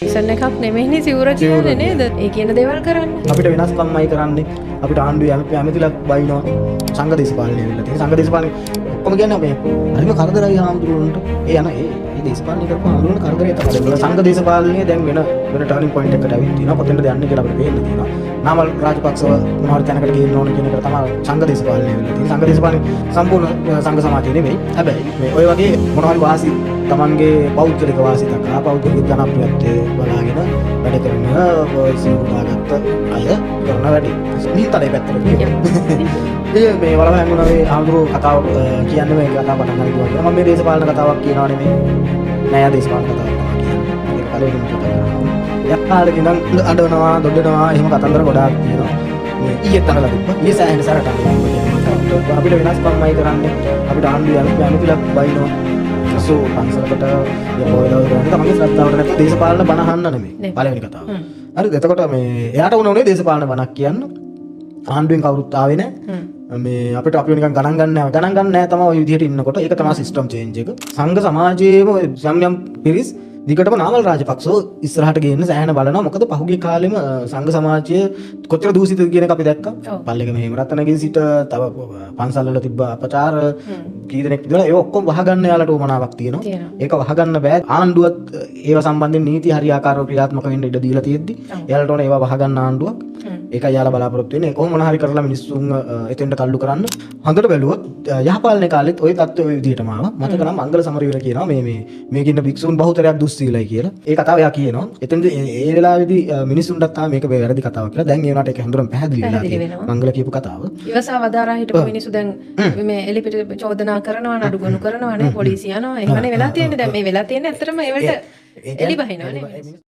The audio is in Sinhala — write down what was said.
ඉසන් එකක් නෙමෙයිනේ සිවුර කියන්නේ නේද? ඒ කියන දේවල් කරන්නේ. අපිට වෙනස්කම්මයි කරන්නේ. අපිට ආණ්ඩුවේ ඇමතිලක් බයිනවා. සංඝ දේශපාලනය වෙලා තියෙන. සංඝ දේශපාලනය ඔක්කොම කියන්නේ මේ හරිම කරදරයි ආම්දුරන්ට. ඒ යන ඒ දේශපාලනය කරපුවා ආම්දුරන්ට කරදරේ තමයි. සංඝ දේශපාලනය දැන් වෙන ටර්නින් පොයින්ට් එකකට ඇවිත් තියෙනවා. කොතෙන්ද යන්නේ කියලා අපිට පේන්න තියෙනවා. නාමල් රාජපක්ෂව මොනවාරි තැනකට ගේන්න ඕන කියන එක තමයි සංඝ දේශපාලනය වෙලා තියෙන්නේ. සංඝ දේශපාලනය සම්පූර්ණ සංඝ සමාජය නෙවෙයි. හැබැයි මේ ඔය වගේ මොනවාරි වාසි තමන්ගේ පෞද්ගලික වාසි තකා පෞද්ගලික ජනප්‍රියත්වය බලාගෙන වැඩ කරන සිංහුදාගත්ත අය කරන වැඩි. නිතරම පැත්තට ගියා. මේ වලව හැංගුණාවේ ආඳුරු කතාව කියන්නේ මේ කතාව පටන් ගන්න කිව්වා. මම මේ දේශපාලන කතාවක් කියනවා නෙමෙයි. නෑ දේශපාලන කතාවක් කියන්නේ. ඒක පළවෙනිම කතාව. යක්කාලේ ඉඳන් අඬනවා, දොඩනවා, එහෙම කතන්දර ගොඩාක් තියෙනවා. මේ ඊයේ තනලා තිබ්බා. ඊයේ සෑහෙන සැරට අඬනවා. අපිට වෙනස්කම්මයි කරන්නේ. අපිට ආණ්ඩුවේ ඇමතිලක් බයිනවා. සෝ පන්සලකට යපෝයලා කරන්නේ තමන්ගේ ශ්‍රද්ධාවට නැත්නම් දේශපාලන බණ අහන්න නෙමෙයි. පළවෙනි කතාව. හරිද? එතකොට මේ එයාට උනේ දේශපාලන බණක් කියන්න. ආණ්ඩුවෙන් කවුරුත් ආවේ නැහැ. මේ අපිට අපිව නිකන් ගණන් ගන්න නැහැ තමයි ওই විදිහට ඉන්නකොට. ඒක තමයි සිස්ටම් චේන්ජ් එක. සංඝ සමාජයේම යම් පිරිස් දිගටම නාමල් රාජපක්ෂව ඉස්සරහට ගේන්න සෑහෙන බලනවා. මොකද පහුගිය කාලෙම සංඝ සමාජය කොච්චර දූෂිතද කියන එක අපි දැක්කා. පල්ලේගම හේමරත්නගේ සිට තව පන්සල් වල තිබ්බ අපචාර කී දෙනෙක් විතර ඒ ඔක්කොම වහගන්න යාලට උවමනාවක් තියෙනවා. ඒක වහගන්න බෑ. ආණ්ඩුවත් ඒව සම්බන්ධයෙන් නීති හරියාකාරව ක්‍රියාත්මක වෙන්න ඉඩ දීලා තියෙද්දි යාලට ඕනේ ඒවා වහගන්න ආණ්ඩුවක්. ඒකයි යාලා බලාපොරොත්තු වෙන්නේ. කොහොම මොන හරි කරලා මිනිස්සුන් එතෙන්ට තල්ලු කරන්න. හොඳට බැලුවොත් යහපාලනේ කාලෙත් ওই තත්ත්වය ওই විදිහටම ආවා. මතක නම් මංගල සමරවීර කියනවා මේ ඉන්න භික්ෂුන් බහුතරයක් දුස්සීලයි කියලා. ඒ කතාව එයා කියනවා. එතෙන්ද ඒ වෙලාවේදී මිනිස්සුන්ටත් තාම මේක වැරදි කතාවක් කියලා. දැන් ඒ වුණාට ඒක හඳුරන් පැහැදිලි වෙලා තියෙනවා. මංගල කියපු කතාව. ඉවසා වදාරා හිටපු මිනිස්සු දැන් මේ එලිපිට චෝදනා කරනවා, නඩුගුණු කරනවා නේ, පොලිසිය යනවා. එහෙමනේ වෙලා තියෙන්නේ. දැන් මේ වෙලා තියෙන්නේ ඇත්තටම ඒවට එලි බහිනවනේ.